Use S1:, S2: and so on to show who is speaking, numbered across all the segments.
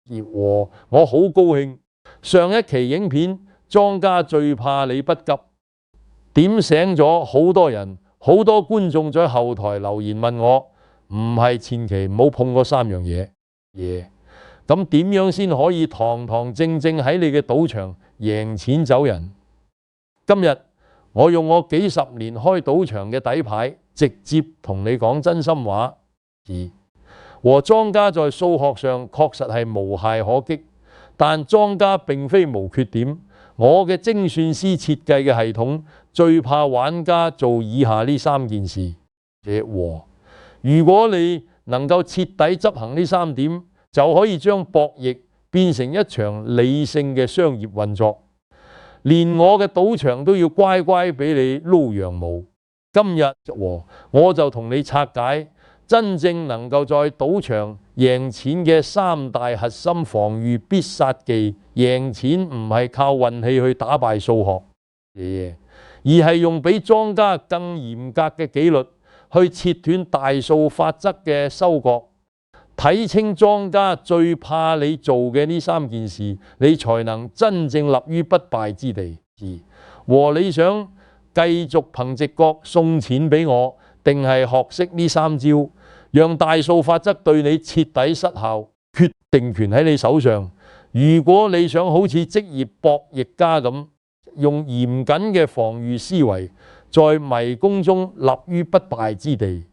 S1: 和我好高興。上一期影片莊家最怕你不急，點醒咗好多人，好多觀眾在後台留言問我，唔係千祈唔好碰嗰3樣嘢。咁點樣先可以堂堂正正喺你嘅賭場贏錢走人？今日我用我幾十年開賭場嘅底牌，直接同你講真心話。和莊家在數學上確實係無懈可擊，但莊家並非無缺點。我嘅精算師設計嘅系統最怕玩家做以下呢3件事。如果你能夠徹底執行呢3點，就可以將博弈變成一場理性嘅商業運作，連我嘅賭場都要乖乖俾你撈羊毛。今日我就同你拆解真正能夠在賭場贏錢嘅3大核心防禦必殺技。贏錢唔係靠運氣去打敗數學，而係用比莊家更嚴格嘅紀律去切斷大數法則嘅收割。睇清莊家最怕你做嘅呢3件事，你才能真正立於不敗之地。和你想繼續憑直覺送錢俾我，定係學識呢3招，讓大數法則對你徹底失效？決定權喺你手上。如果你想好似職業博弈家咁，用嚴謹嘅防禦思維，在迷宮中立於不敗之地，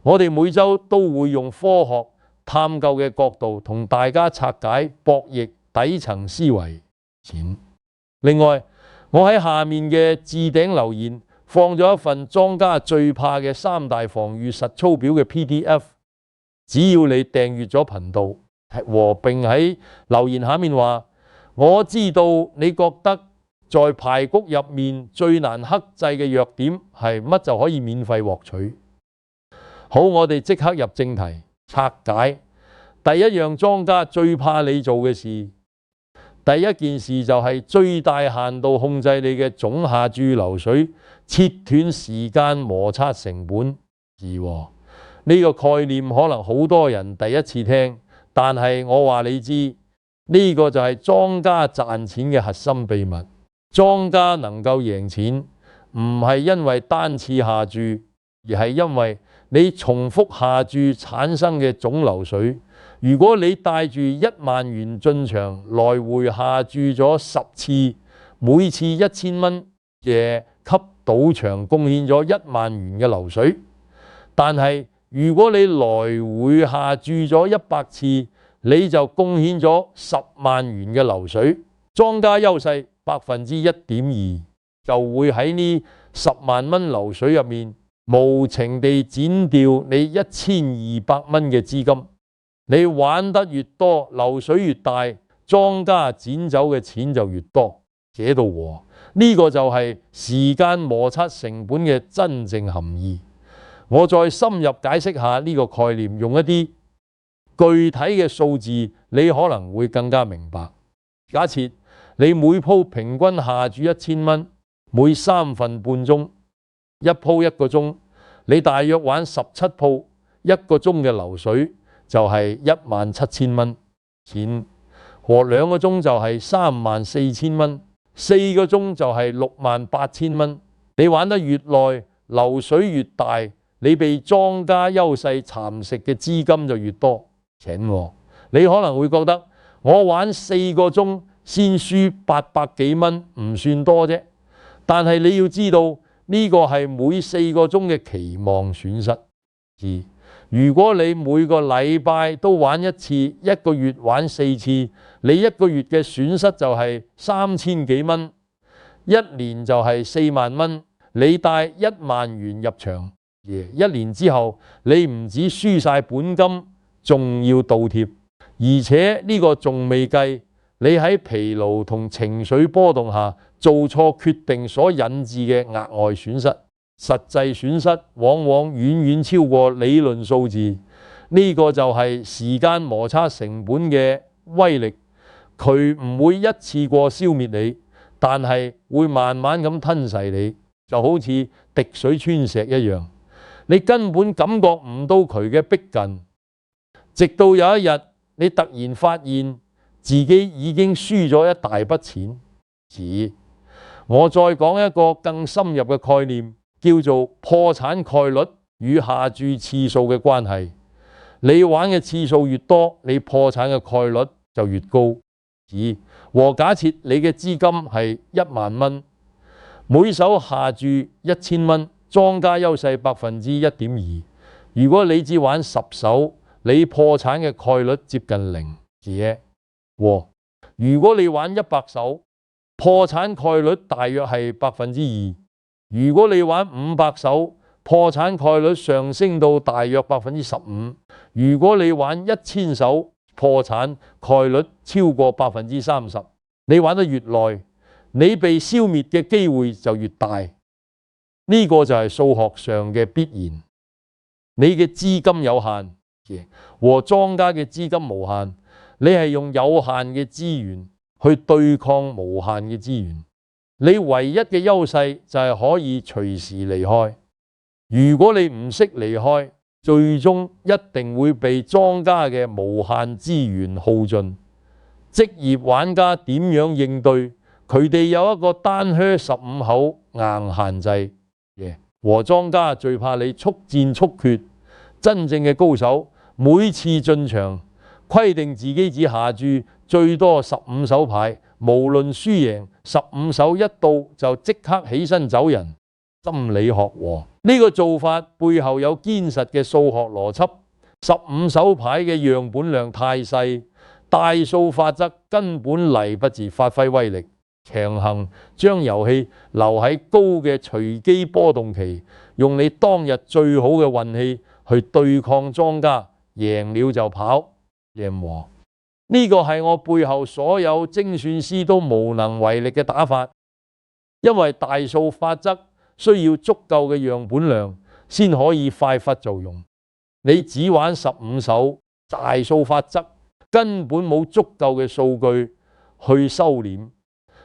S1: 我哋每週都會用科學探究嘅角度同大家拆解博弈底層思維。另外，我喺下面嘅置頂留言放咗一份莊家最怕嘅3大防禦實操表嘅 PDF， 只要你訂閱咗頻道並喺留言下面話，我知道你覺得在排局入面最難克制嘅弱點係乜，就可以免費獲取。好，我哋即刻入正題，拆解第一樣莊家最怕你做嘅事。第一件事就係最大限度控制你嘅總下注流水，切斷時間摩擦成本。呢個概念可能好多人第一次聽，但係我話你知，呢個就係莊家賺錢嘅核心秘密。莊家能夠贏錢，唔係因為單次下注，而係因為你重複下注產生嘅總流水。如果你帶住1萬元進場，來回下注咗10次，每次1000蚊嘅，給賭場貢獻咗1萬元嘅流水。但係如果你來回下注咗100次，你就貢獻咗10萬元嘅流水。莊家優勢1.2%，就會喺呢10萬蚊流水入面無情地剪掉你1200蚊嘅資金。你玩得越多，流水越大，莊家剪走嘅錢就越多。這度和呢個就係時間摩擦成本嘅真正含義。我再深入解釋下呢個概念，用一啲具體嘅數字，你可能會更加明白。假設你每鋪平均下注1000蚊，每3分半鐘，一鋪1個鐘，你大約玩17鋪，1個鐘嘅流水就係17000蚊錢，和2個鐘就係34000蚊，4個鐘就係68000蚊。你玩得越耐，流水越大，你被莊家優勢蠶食嘅資金就越多。你可能會覺得我玩4個鐘先輸800幾蚊唔算多啫，但係你要知道呢個係每4個鐘嘅期望損失。如果你每個禮拜都玩1次，1個月玩4次，你1個月嘅損失就係3000幾蚊，1年就係4萬蚊。你帶1萬元入場，1年之後你唔止輸晒本金，仲要倒貼，而且呢個仲未計你喺疲勞同情緒波動下做錯決定所引致嘅額外損失。實際損失往往遠遠超過理論數字。呢個就係時間摩擦成本嘅威力，佢唔會一次過消滅你，但係會慢慢咁吞噬你，就好似滴水穿石一樣，你根本感覺唔到佢嘅逼近，直到有一日你突然發現自己已經輸咗一大筆錢。我再講一個更深入嘅概念，叫做破產概率與下注次數嘅關係。你玩嘅次數越多，你破產嘅概率就越高。和假設你嘅資金係10000蚊，每手下注1000蚊，莊家優勢1.2%。如果你只玩10手，你破產嘅概率接近0。如果你玩100手，破產概率大約係2%。如果你玩500手，破產概率上升到大約15%。如果你玩1000手，破產概率超過30%。你玩得越耐，你被消滅嘅機會就越大。呢個就係數學上嘅必然。你嘅資金有限，和莊家嘅資金無限，你係用有限嘅資源去對抗無限嘅資源。你唯一嘅優勢就係可以隨時離開。如果你唔識離開，最終一定會被莊家嘅無限資源耗盡。職業玩家點樣應對？佢哋有一個單靴15口硬限制。和莊家最怕你速戰速決。真正嘅高手每次進場規定自己只下注最多15手牌，無論輸贏，15手一到就即刻起身走人。心理學和呢個做法背後有堅實嘅數學邏輯。15手牌嘅樣本量太細，大數法則根本嚟不及發揮威力。強行將遊戲留喺高嘅隨機波動期，用你當日最好嘅運氣去對抗莊家，贏了就跑，贏和。呢個係我背後所有精算師都無能為力嘅打法，因為大數法則需要足夠嘅樣本量先可以快發作用。你只玩15手，大數法則根本冇足夠嘅數據去收斂，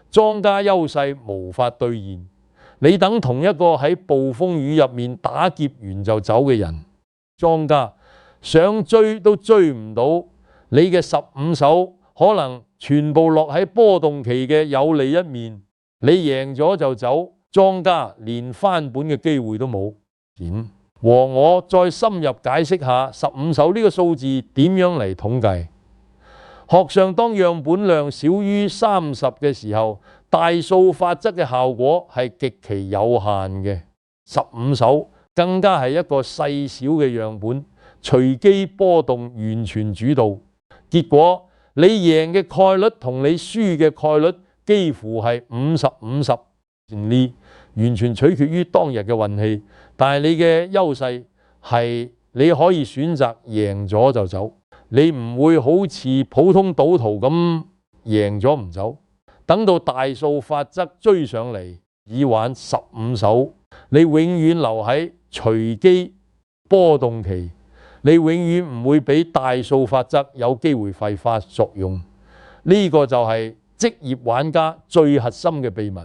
S1: 莊家優勢無法兌現。你等同一個喺暴風雨入面打劫完就走嘅人，莊家想追都追唔到。你嘅15手可能全部落喺波動期嘅有利一面，你贏咗就走，莊家連翻本嘅機會都冇。和我再深入解釋下15手呢個數字點樣嚟統計。學上當樣本量少於30嘅時候，大數法則嘅效果係極其有限嘅。15手更加係一個細小嘅樣本，隨機波動完全主導。結果你贏嘅概率同你輸嘅概率幾乎係50-50，呢完全取決於當日嘅運氣。但係你嘅優勢係你可以選擇贏咗就走，你唔會好似普通賭徒咁贏咗唔走。等到大數法則追上嚟，以玩15手，你永遠留喺隨機波動期，你永遠唔會俾大數法則有機會揮發作用。呢個就係職業玩家最核心嘅秘密。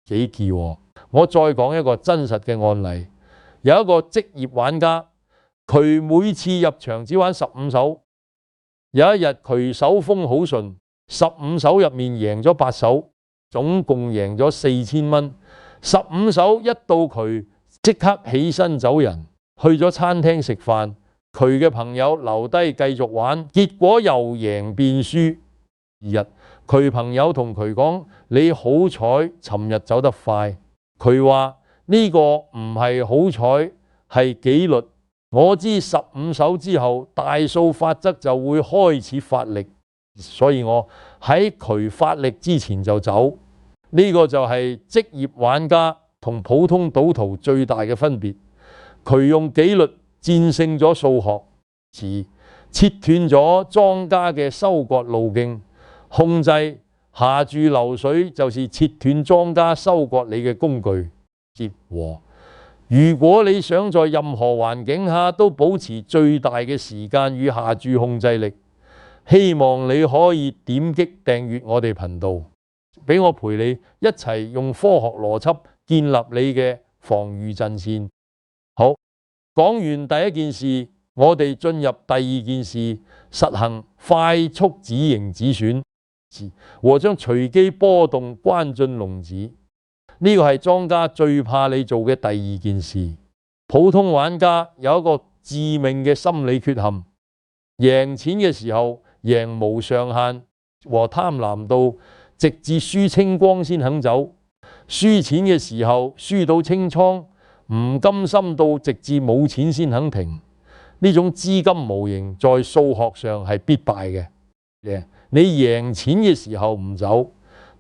S1: 幾忌喎！我再講一個真實嘅案例，有一個職業玩家，佢每次入場只玩15手。有一日佢手風好順，15手入面贏咗8手，總共贏咗4000蚊。15手一到佢即刻起身走人，去咗餐廳食飯。佢嘅朋友留低繼續玩，結果又贏變輸。2日佢朋友同佢講：你好彩，尋日走得快。佢話呢個唔係好彩，係紀律。我知15手之後大數法則就會開始發力，所以我喺佢發力之前就走。呢個就係職業玩家同普通賭徒最大嘅分別。佢用紀律戰勝咗數學，切斷咗莊家嘅收割路徑。控制下注流水就是切斷莊家收割你嘅工具。和如果你想在任何環境下都保持最大嘅時間與下注控制力，希望你可以點擊訂閱我哋頻道，俾我陪你一齊用科學邏輯建立你嘅防禦陣線。好，講完第一件事，我哋進入第二件事，實行快速止盈止損。和將隨機波動關進籠子。呢個係莊家最怕你做嘅第二件事。普通玩家有一個致命嘅心理缺陷，贏錢嘅時候贏無上限和貪婪到直至輸清光先肯走，輸錢嘅時候輸到清倉，唔甘心到直至冇錢先肯停。呢種資金模型在數學上係必敗嘅。你贏錢嘅時候唔走，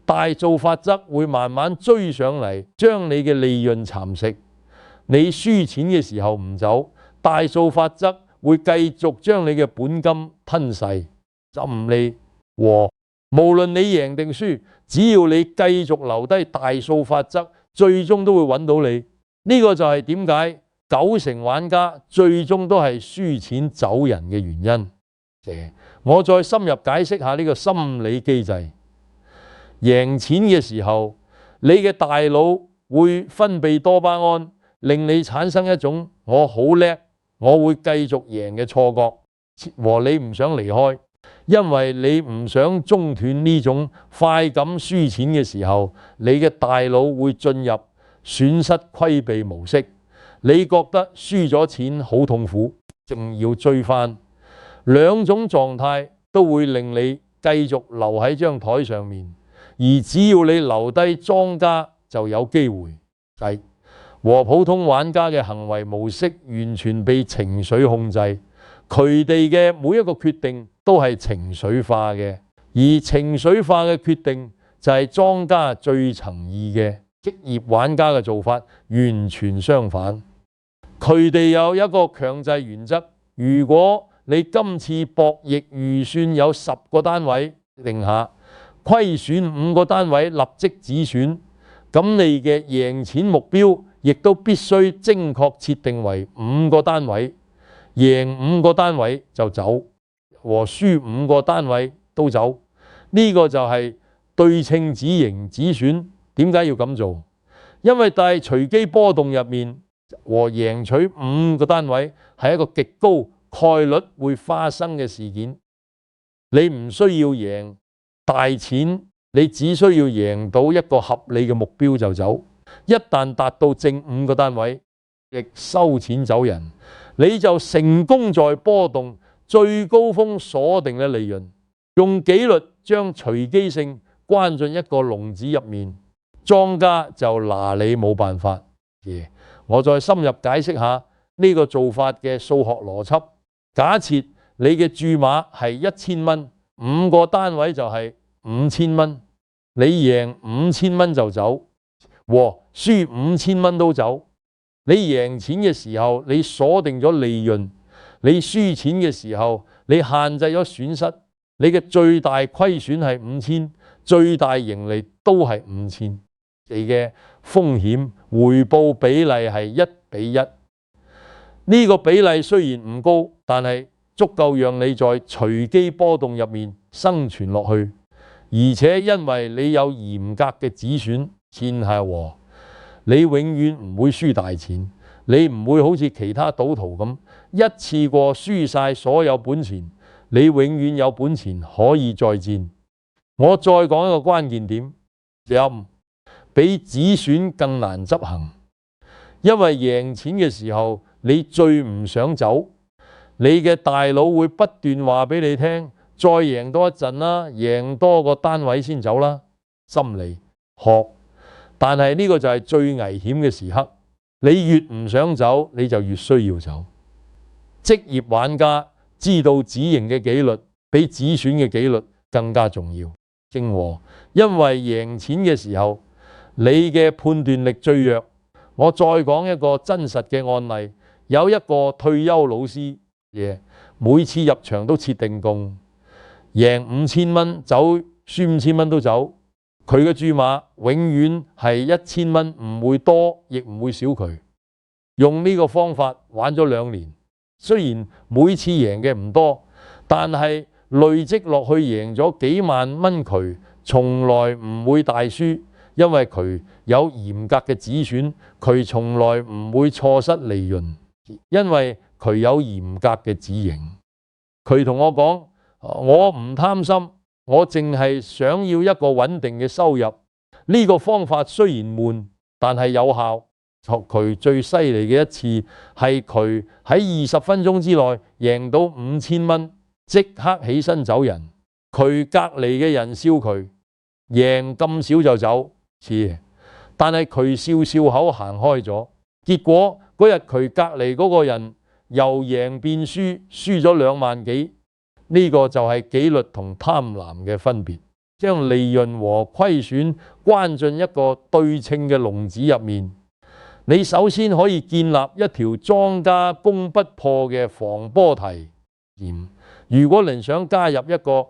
S1: 大數法則會慢慢追上嚟，將你嘅利潤蠶食。你輸錢嘅時候唔走，大數法則會繼續將你嘅本金吞噬浸你。和無論你贏定輸，只要你繼續留低，大數法則最終都會揾到你。呢個就係點解90%玩家最終都係輸錢走人嘅原因。我再深入解釋下呢個心理機制。贏錢嘅時候，你嘅大腦會分泌多巴胺，令你產生一種我好叻，我會繼續贏嘅錯覺，和你唔想離開，因為你唔想中斷呢種快感輸錢嘅時候，你嘅大腦會進入損失規避模式。你覺得輸咗錢好痛苦，仲要追翻。兩種狀態都會令你繼續留喺張台上面，而只要你留低莊家就有機會。和普通玩家嘅行為模式完全被情緒控制，佢哋嘅每一個決定都係情緒化嘅，而情緒化嘅決定就係莊家最層意嘅。職業玩家嘅做法完全相反，佢哋有一個強制原則，如果你今次博弈預算有10個單位，定下虧損5個單位立即止損，咁你嘅贏錢目標亦都必須精確設定為5個單位，贏5個單位就走，和輸5個單位都走。呢個就係對稱止盈止損。點解要咁做？因為大隨機波動入面和贏取5個單位係一個極高概率會發生嘅事件。你唔需要贏大錢，你只需要贏到一個合理嘅目標就走。一旦達到正5個單位，亦收錢走人，你就成功在波動最高峰鎖定嘅利潤。用紀律將隨機性關進一個籠子入面，莊家就拿你冇辦法。我再深入解釋下呢個做法嘅數學邏輯。假設你嘅注碼係1000蚊，5個單位就係5000蚊，你贏5000蚊就走，和輸5000蚊都走。你贏錢嘅時候，你鎖定咗利潤；你輸錢嘅時候，你限制咗損失。你嘅最大虧損係5000，最大盈利都係5000。你嘅風險回報比例係1比1。呢個比例雖然唔高，但係足夠讓你在隨機波動入面生存落去，而且因為你有嚴格嘅止損，錢係和你永遠唔會輸大錢。你唔會好似其他賭徒咁一次過輸晒所有本錢，你永遠有本錢可以再戰。我再講一個關鍵點，比止損更難執行，因為贏錢嘅時候你最唔想走，你嘅大腦會不斷話俾你聽，再贏多一陣啦，贏多個單位先走啦。心理學，但係呢個就係最危險嘅時刻，你越唔想走，你就越需要走。職業玩家知道止盈嘅紀律比止損嘅紀律更加重要。正和，因為贏錢嘅時候你嘅判斷力最弱。我再講一個真實嘅案例，有一個退休老師，每次入場都設定槓，贏5000蚊走，輸5000蚊都走。佢嘅注碼永遠係1000蚊，唔會多亦唔會少佢。用呢個方法玩咗2年，雖然每次贏嘅唔多，但係累積落去贏咗幾萬蚊佢，從來唔會大輸。因為佢有嚴格嘅止損，佢從來唔會錯失利潤，因為佢有嚴格嘅止盈。佢同我講：我唔貪心，我淨係想要一個穩定嘅收入。呢個方法雖然悶，但係有效。佢最犀利嘅一次係佢喺20分鐘之內贏到5000蚊，即刻起身走人。佢隔離嘅人笑佢贏咁少就走，但係佢笑笑口行開咗。結果嗰日佢隔離嗰個人由贏變輸，輸咗2萬幾。呢個就係紀律同貪婪嘅分別，將利潤和虧損關進一個對稱嘅籠子入面。你首先可以建立一條莊家攻不破嘅防波堤。如果你想加入一個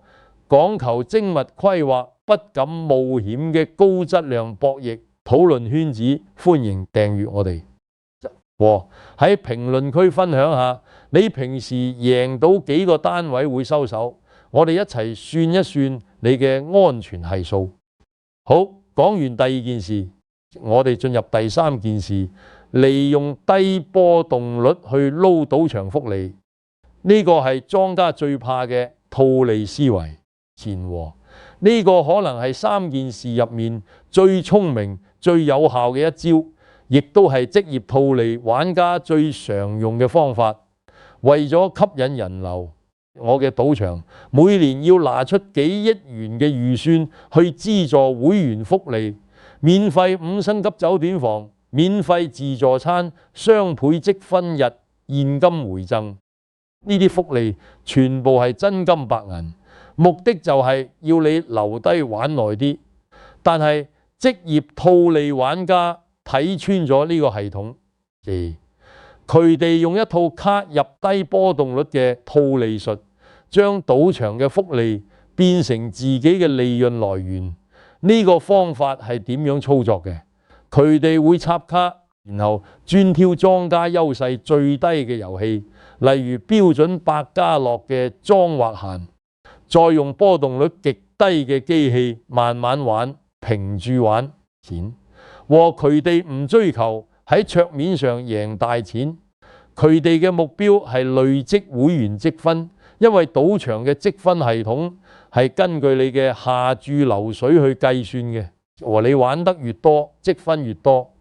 S1: 講求精密規劃、不敢冒險嘅高質量博弈討論圈子，歡迎訂閱我哋。喺評論區分享下你平時贏到幾個單位會收手，我哋一齊算一算你嘅安全係數。好，講完第2件事，我哋進入第3件事，利用低波動率去撈賭場福利。呢個係莊家最怕嘅套利思維。呢個可能係3件事入面最聰明、最有效嘅一招，亦都係職業套利玩家最常用嘅方法。為咗吸引人流，我嘅賭場每年要拿出幾億元嘅預算去資助會員福利，免費5星級酒店房、免費自助餐、雙倍積分日、現金回贈。呢啲福利全部係真金白銀，目的就係要你留低玩耐啲。但係職業套利玩家睇穿咗呢個系統，佢哋用一套卡入低波動率嘅套利術，將賭場嘅福利變成自己嘅利潤來源。呢個方法係點樣操作嘅？佢哋會插卡，然後專挑莊家優勢最低嘅遊戲，例如標準百家樂嘅莊或閒，再用波動率極低嘅機器慢慢玩，平住玩錢。佢哋唔追求喺桌面上贏大錢，佢哋嘅目標係累積會員積分，因為賭場嘅積分系統係根據你嘅下注流水去計算嘅，你玩得越多，積分越多。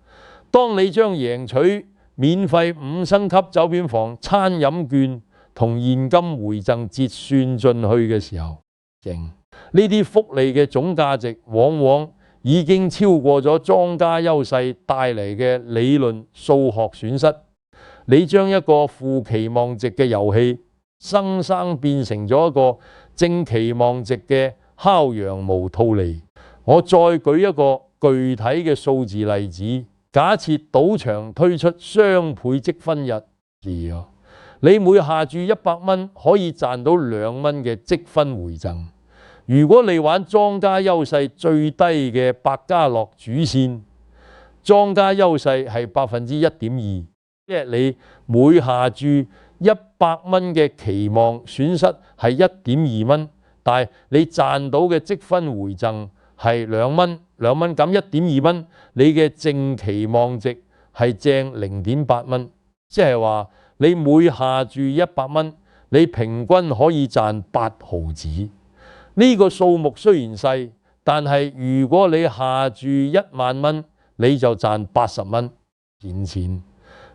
S1: 當你將贏取免費5星級酒店房、餐飲券同現金回贈折算進去嘅時候，呢啲福利嘅總價值往往已經超過咗莊家優勢帶嚟嘅理論數學損失。你將一個負期望值嘅遊戲生生變成咗一個正期望值嘅烤羊毛套利。我再舉一個具體嘅數字例子，假設賭場推出雙倍積分日，你每下注100蚊可以賺到2蚊嘅積分回贈。如果你玩莊家優勢最低嘅百家樂主線，莊家優勢係1.2%，即係你每下注100蚊嘅期望損失係1.2蚊，但係你賺到嘅積分回贈係2蚊，咁1.2蚊，你嘅正期望值係正0.8蚊，即係話你每下注100蚊，你平均可以賺8毫子。呢個數目雖然細，但係如果你下注1萬蚊，你就賺80蚊現錢；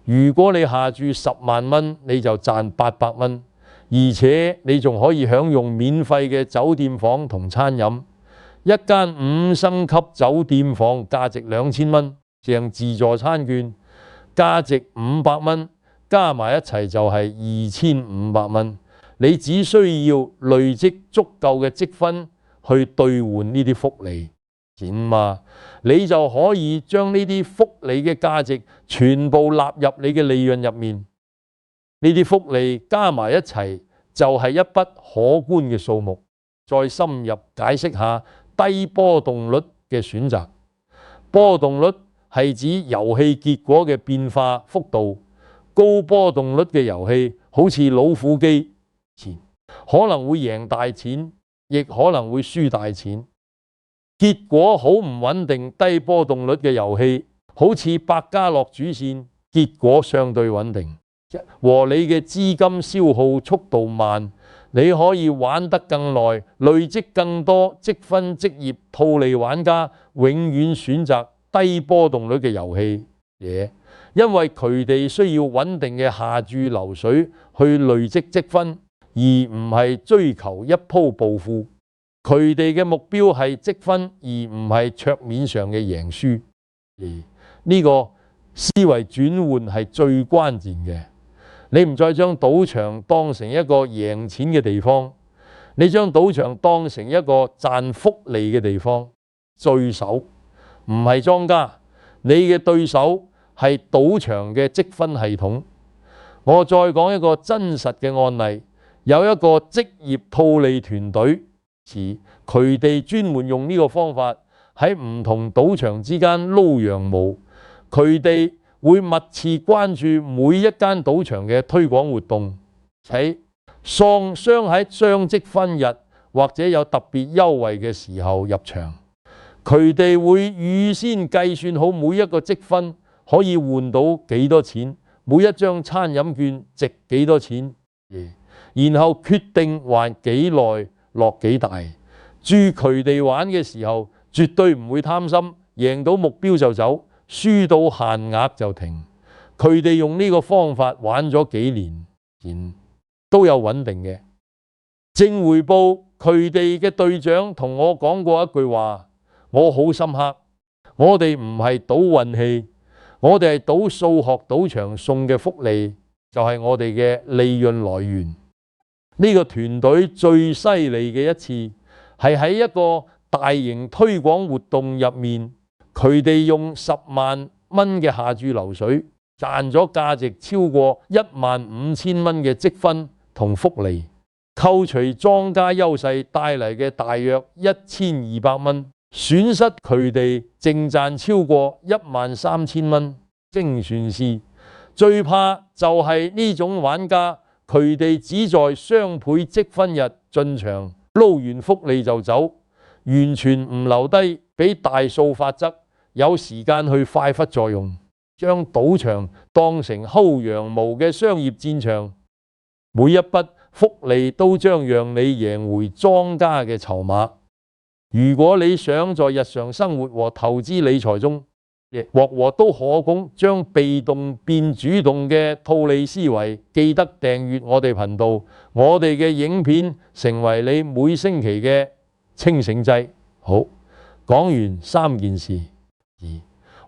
S1: 如果你下注10萬蚊，你就賺800蚊，而且你仲可以享用免費嘅酒店房同餐飲。一間5星級酒店房價值2000蚊，訂自助餐券價值500蚊，加埋一齊就係2500蚊。你只需要累積足夠嘅積分去兌換呢啲福利，你就可以將呢啲福利嘅價值全部納入你嘅利潤入面。呢啲福利加埋一齊就係一筆可觀嘅數目。再深入解釋下低波動率嘅選擇。波動率係指遊戲結果嘅變化幅度，高波動率嘅遊戲好似老虎機，可能會贏大錢，亦可能會輸大錢。結果好唔穩定，低波動率嘅遊戲好似百家樂主線，結果相對穩定，和你嘅資金消耗速度慢，你可以玩得更耐，累積更多積分職業套利玩家永遠選擇低波動率嘅遊戲嘢，因為佢哋需要穩定嘅下注流水去累積積分，而唔係追求一鋪暴富。佢哋嘅目標係積分，而唔係桌面上嘅贏輸。呢個思維轉換係最關鍵嘅。你唔再將賭場當成一個贏錢嘅地方，你將賭場當成一個賺福利嘅地方。對手唔係莊家，你嘅對手係賭場嘅積分系統。我再講一個真實嘅案例，有一個職業套利團隊，佢哋專門用呢個方法喺唔同賭場之間撈羊毛。佢哋會密切關注每一間賭場嘅推廣活動，喺雙積分日或者有特別優惠嘅時候入場。佢哋會預先計算好每一個積分可以換到幾多錢，每一張餐飲券值幾多錢，然後決定還幾耐落幾大。注佢哋玩嘅時候絕對唔會貪心，贏到目標就走，輸到限額就停。佢哋用呢個方法玩咗幾年，都有穩定嘅正回報。佢哋嘅隊長同我講過一句話，我好深刻。我哋唔係賭運氣，我哋係賭數學賭場送嘅福利，就係我哋嘅利潤來源。呢個團隊最犀利嘅一次係喺一個大型推廣活動入面，佢哋用10萬蚊嘅下注流水，賺咗價值超過15000蚊嘅積分同福利，扣除莊家優勢帶嚟嘅大約1200蚊，損失佢哋淨賺超過13000蚊。精算師最怕就係呢種玩家，佢哋只在雙倍積分日進場，撈完福利就走，完全唔留低俾大數法則有時間去快忽作用，將賭場當成薅羊毛嘅商業戰場，每一筆福利都將讓你贏回莊家嘅籌碼。如果你想在日常生活和投資理財中鑊都可供將被動變主動嘅套利思維，記得訂閱我哋頻道，我哋嘅影片成為你每星期嘅清醒劑。好，講完3件事，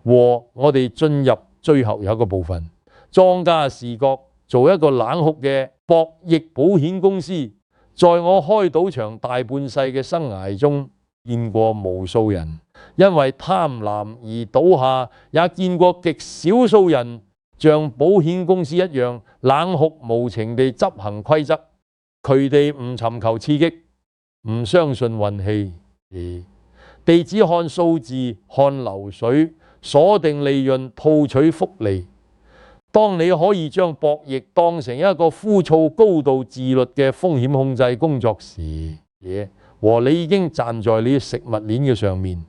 S1: 和我哋進入最後有一個部分，莊家視角做一個冷酷嘅博弈保險公司。在我開賭場大半世嘅生涯中，見過無數人因為貪婪而倒下，也見過極少數人像保險公司一樣冷酷無情地執行規則。佢哋唔尋求刺激，唔相信運氣，地只看數字、看流水，鎖定利潤、套取福利。當你可以將博弈當成一個枯燥、高度自律嘅風險控制工作時，和你已經站在你食物鏈嘅上面。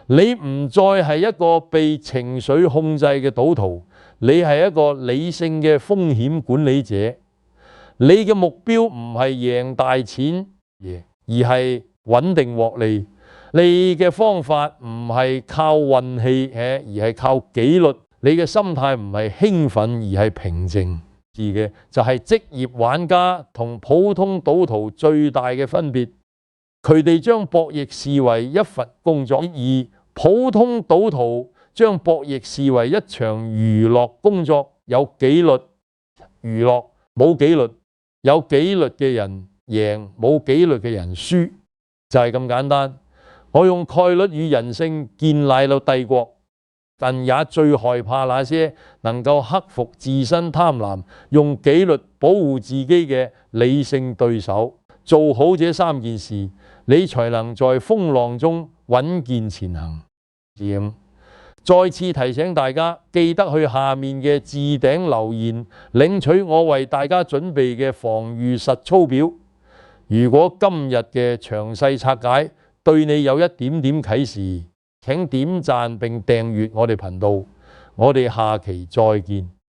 S1: 你唔再係一個被情緒控制嘅賭徒，你係一個理性嘅風險管理者。你嘅目標唔係贏大錢，而係穩定獲利。你嘅方法唔係靠運氣，而係靠紀律。你嘅心態唔係興奮，而係平靜。嘅就係職業玩家同普通賭徒最大嘅分別。佢哋將博弈視為一份工作，而普通賭徒將博弈視為一場娛樂工作。有紀律娛樂，冇紀律；有紀律嘅人贏，冇紀律嘅人輸，就係咁簡單。我用概率與人性建立了帝國，但也最害怕那些能夠克服自身貪婪，用紀律保護自己嘅理性對手。做好這3件事，你才能在風浪中穩健前行。再次提醒大家，記得去下面嘅置頂留言，領取我為大家準備嘅防禦實操表。如果今日嘅詳細拆解對你有一點點啟示，請點讚並訂閱我哋頻道。我哋下期再見。